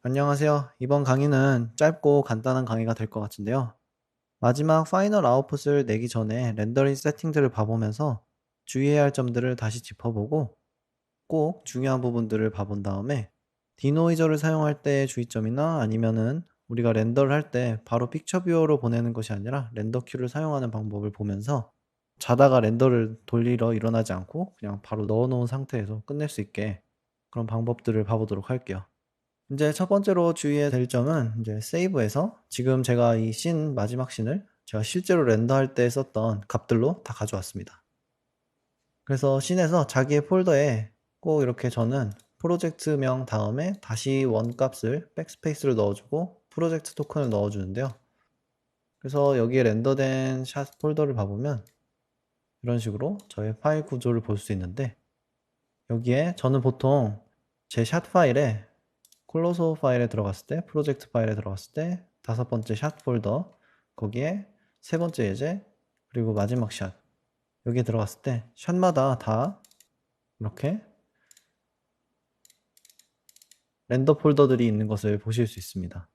안녕하세요. 이번 강의는 짧고 간단한 강의가 될 것 같은데요. 마지막 파이널 아웃풋을 내기 전에 렌더링 세팅들을 봐보면서 주의해야 할 점들을 다시 짚어보고 꼭 중요한 부분들을 봐본 다음에 디노이저를 사용할 때의 주의점이나 아니면은 우리가 렌더를 할 때 바로 픽처 뷰어로 보내는 것이 아니라 렌더 큐를 사용하는 방법을 보면서 자다가 렌더를 돌리러 일어나지 않고 그냥 바로 넣어놓은 상태에서 끝낼 수 있게 그런 방법들을 봐보도록 할게요. 이제 첫 번째로 주의해야 될 점은 이제 세이브에서 지금 제가 이 씬 마지막 씬을 제가 실제로 렌더할 때 썼던 값들로 다 가져왔습니다. 그래서 씬에서 자기의 폴더에 꼭 이렇게 저는 프로젝트명 다음에 다시 원값을 백스페이스를 넣어주고 프로젝트 토큰을 넣어주는데요. 그래서 여기에 렌더된 샷 폴더를 봐보면 이런 식으로 저의 파일 구조를 볼 수 있는데 여기에 저는 보통 제 샷 파일에 클로저 파일에 들어갔을 때, 프로젝트 파일에 들어갔을 때, 5번째 샷 폴더, 거기에 3번째 예제, 그리고 마지막 샷. 여기에 들어갔을 때, 샷마다 다 이렇게 렌더 폴더들이 있는 것을 보실 수 있습니다.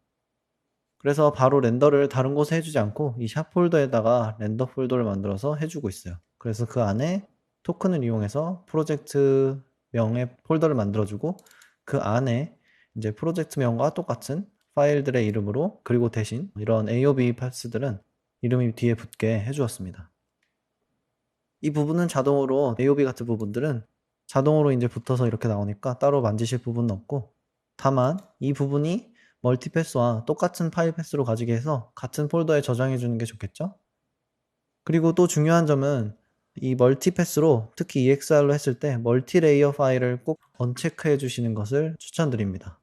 그래서 바로 렌더를 다른 곳에 해주지 않고 이 샷 폴더에다가 렌더 폴더를 만들어서 해주고 있어요. 그래서 그 안에 토큰을 이용해서 프로젝트 명의 폴더를 만들어주고 그 안에 이제 프로젝트 명과 똑같은 파일들의 이름으로 그리고 대신 이런 AOB 파스들은 이름이 뒤에 붙게 해주었습니다. 이 부분은 자동으로 AOB 같은 부분들은 자동으로 이제 붙어서 이렇게 나오니까 따로 만지실 부분은 없고 다만 이 부분이 멀티패스와 똑같은 파일 패스로 가지게 해서 같은 폴더에 저장해 주는 게 좋겠죠? 그리고 또 중요한 점은 이 멀티패스로 특히 EXR로 했을 때 멀티레이어 파일을 꼭 언체크해 주시는 것을 추천드립니다.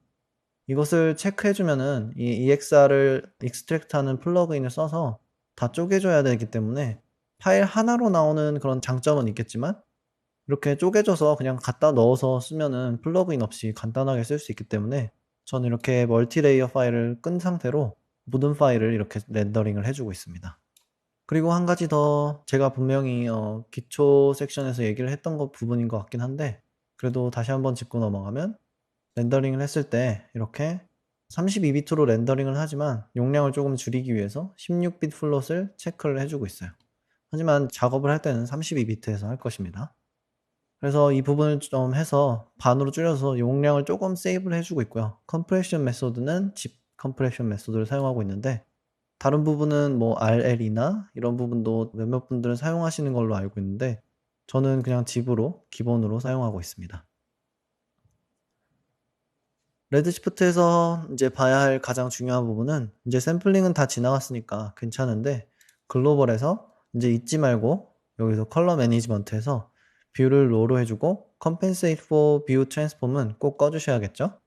이것을 체크해 주면은 이 EXR을 익스트랙트하는 플러그인을 써서 다 쪼개줘야 되기 때문에 파일 하나로 나오는 그런 장점은 있겠지만 이렇게 쪼개져서 그냥 갖다 넣어서 쓰면은 플러그인 없이 간단하게 쓸 수 있기 때문에 저는 이렇게 멀티레이어 파일을 끈 상태로 모든 파일을 이렇게 렌더링을 해 주고 있습니다. 그리고 한 가지 더 제가 분명히 기초 섹션에서 얘기를 했던 부분인 것 같긴 한데 그래도 다시 한번 짚고 넘어가면 렌더링을 했을 때 이렇게 32비트로 렌더링을 하지만 용량을 조금 줄이기 위해서 16비트 플롯을 체크를 해 주고 있어요. 하지만 작업을 할 때는 32비트에서 할 것입니다. 그래서 이 부분을 좀 해서 반으로 줄여서 용량을 조금 세이브를 해 주고 있고요. 컴프레션 메소드는 집 컴프레션 메소드를 사용하고 있는데 다른 부분은 뭐 RL이나 이런 부분도 몇몇 분들은 사용하시는 걸로 알고 있는데 저는 그냥 집으로 기본으로 사용하고 있습니다. 레드시프트에서 이제 봐야 할 가장 중요한 부분은 이제 샘플링은 다 지나갔으니까 괜찮은데 글로벌에서 이제 잊지 말고 여기서 컬러 매니지먼트에서 뷰를 로우로 해주고 compensate for view transform은 꼭 꺼주셔야겠죠?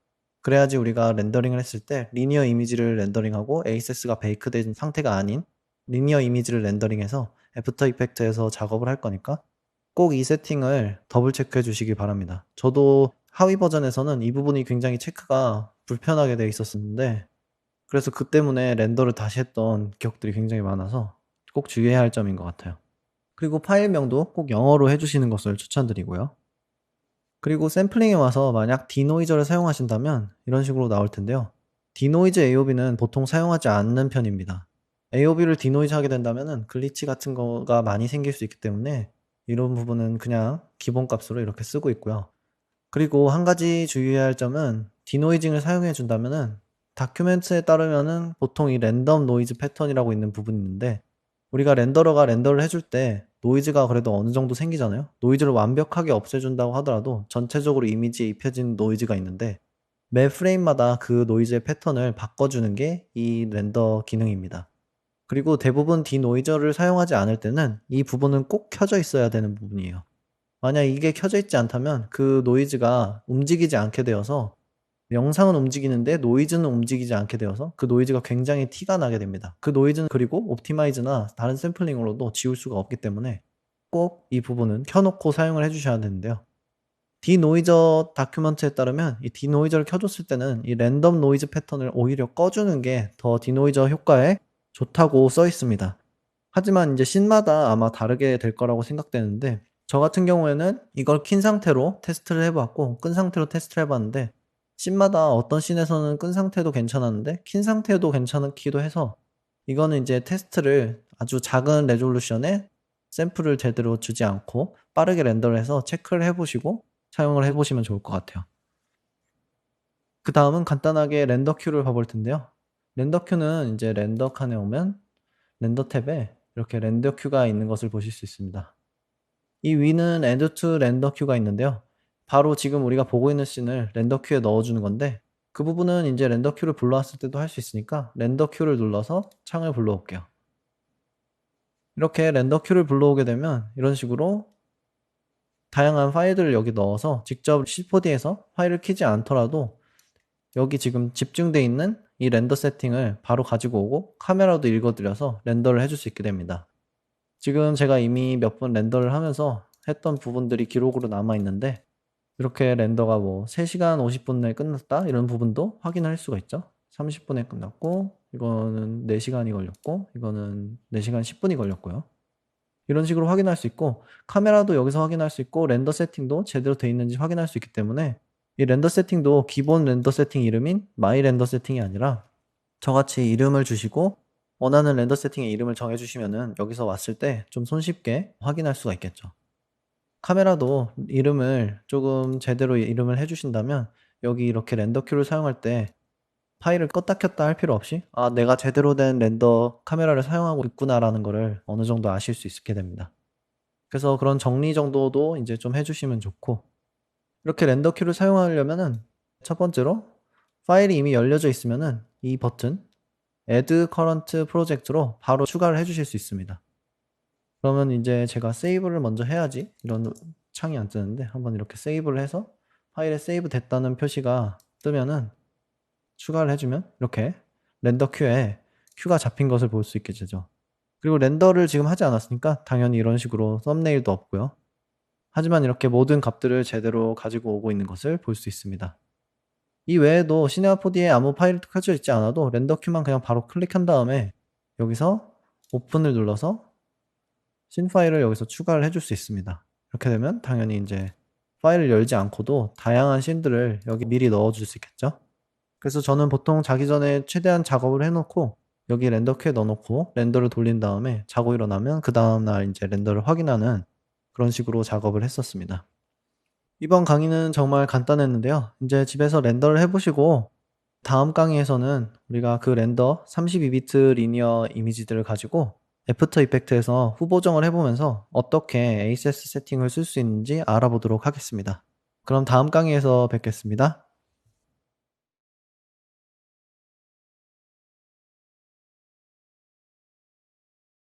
그래야지 우리가 렌더링을 했을 때 리니어 이미지를 렌더링하고 ASS가 베이크된 상태가 아닌 리니어 이미지를 렌더링해서 애프터 이펙트에서 작업을 할 거니까 꼭 이 세팅을 더블 체크해 주시기 바랍니다. 저도 하위 버전에서는 이 부분이 굉장히 체크가 불편하게 되어 있었는데 그래서 그 때문에 렌더를 다시 했던 기억들이 굉장히 많아서 꼭 주의해야 할 점인 것 같아요. 그리고 파일명도 꼭 영어로 해주시는 것을 추천드리고요. 그리고 샘플링에 와서 만약 디노이저를 사용하신다면 이런 식으로 나올 텐데요. 디노이즈 AOB는 보통 사용하지 않는 편입니다. AOB를 디노이즈 하게 된다면 글리치 같은 거가 많이 생길 수 있기 때문에 이런 부분은 그냥 기본값으로 이렇게 쓰고 있고요. 그리고 한 가지 주의해야 할 점은 디노이징을 사용해 준다면은 다큐멘트에 따르면은 보통 이 랜덤 노이즈 패턴이라고 있는 부분이 있는데 우리가 렌더러가 렌더를 해줄 때 노이즈가 그래도 어느 정도 생기잖아요. 노이즈를 완벽하게 없애준다고 하더라도 전체적으로 이미지에 입혀진 노이즈가 있는데 매 프레임마다 그 노이즈의 패턴을 바꿔주는 게 이 렌더 기능입니다. 그리고 대부분 디노이저를 사용하지 않을 때는 이 부분은 꼭 켜져 있어야 되는 부분이에요. 만약 이게 켜져 있지 않다면 그 노이즈가 움직이지 않게 되어서 영상은 움직이는데 노이즈는 움직이지 않게 되어서 그 노이즈가 굉장히 티가 나게 됩니다. 그 노이즈는 그리고 옵티마이즈나 다른 샘플링으로도 지울 수가 없기 때문에 꼭 이 부분은 켜놓고 사용을 해주셔야 되는데요. 디노이저 다큐먼트에 따르면 이 디노이저를 켜줬을 때는 이 랜덤 노이즈 패턴을 오히려 꺼주는 게 더 디노이저 효과에 좋다고 써 있습니다. 하지만 이제 씬마다 아마 다르게 될 거라고 생각되는데 저 같은 경우에는 이걸 킨 상태로 테스트를 해봤고 끈 상태로 테스트를 해봤는데 씬마다 어떤 씬에서는 끈 상태도 괜찮았는데 킨 상태도 괜찮기도 해서 이거는 이제 테스트를 아주 작은 레졸루션에 샘플을 제대로 주지 않고 빠르게 렌더를 해서 체크를 해보시고 사용을 해보시면 좋을 것 같아요. 그 다음은 간단하게 렌더 큐를 봐볼 텐데요. 렌더 큐는 이제 렌더 칸에 오면 렌더 탭에 이렇게 렌더 큐가 있는 것을 보실 수 있습니다. 이 위는 Add to 렌더 큐가 있는데요. 바로 지금 우리가 보고 있는 씬을 렌더 큐에 넣어주는 건데 그 부분은 이제 렌더 큐를 불러왔을 때도 할 수 있으니까 렌더 큐를 눌러서 창을 불러올게요. 이렇게 렌더 큐를 불러오게 되면 이런 식으로 다양한 파일들을 여기 넣어서 직접 C4D에서 파일을 키지 않더라도 여기 지금 집중되어 있는 이 렌더 세팅을 바로 가지고 오고 카메라도 읽어드려서 렌더를 해줄 수 있게 됩니다. 지금 제가 이미 몇 번 렌더를 하면서 했던 부분들이 기록으로 남아 있는데 이렇게 렌더가 뭐 3시간 50분 내에 끝났다 이런 부분도 확인할 수가 있죠. 30분에 끝났고 이거는 4시간이 걸렸고 이거는 4시간 10분이 걸렸고요. 이런 식으로 확인할 수 있고 카메라도 여기서 확인할 수 있고 렌더 세팅도 제대로 되어 있는지 확인할 수 있기 때문에 이 렌더 세팅도 기본 렌더 세팅 이름인 마이 렌더 세팅이 아니라 저같이 이름을 주시고 원하는 렌더 세팅의 이름을 정해주시면은 여기서 왔을 때 좀 손쉽게 확인할 수가 있겠죠. 카메라도 이름을 조금 제대로 이름을 해주신다면 여기 이렇게 렌더 큐를 사용할 때 파일을 껐다 켰다 할 필요 없이 아 내가 제대로 된 렌더 카메라를 사용하고 있구나 라는 거를 어느 정도 아실 수 있게 됩니다. 그래서 그런 정리 정도도 이제 좀 해주시면 좋고 이렇게 렌더 큐를 사용하려면은 첫 번째로 파일이 이미 열려져 있으면은 이 버튼 Add Current Project로 바로 추가를 해주실 수 있습니다. 그러면 이제 제가 세이브를 먼저 해야지 이런 창이 안 뜨는데 한번 이렇게 세이브를 해서 파일에 세이브 됐다는 표시가 뜨면은 추가를 해주면 이렇게 렌더 큐에 큐가 잡힌 것을 볼 수 있게 되죠. 그리고 렌더를 지금 하지 않았으니까 당연히 이런 식으로 썸네일도 없고요. 하지만 이렇게 모든 값들을 제대로 가지고 오고 있는 것을 볼 수 있습니다. 이 외에도 시네마 4D에 아무 파일이 켜져 있지 않아도 렌더 큐만 그냥 바로 클릭한 다음에 여기서 오픈을 눌러서 씬 파일을 여기서 추가를 해줄 수 있습니다. 이렇게 되면 당연히 이제 파일을 열지 않고도 다양한 씬들을 여기 미리 넣어줄 수 있겠죠. 그래서 저는 보통 자기 전에 최대한 작업을 해놓고 여기 렌더 큐에 넣어놓고 렌더를 돌린 다음에 자고 일어나면 그 다음날 이제 렌더를 확인하는 그런 식으로 작업을 했었습니다. 이번 강의는 정말 간단했는데요. 이제 집에서 렌더를 해보시고 다음 강의에서는 우리가 그 렌더 32비트 리니어 이미지들을 가지고 애프터 이펙트에서 후보정을 해보면서 어떻게 ASS 세팅을 쓸 수 있는지 알아보도록 하겠습니다. 그럼 다음 강의에서 뵙겠습니다.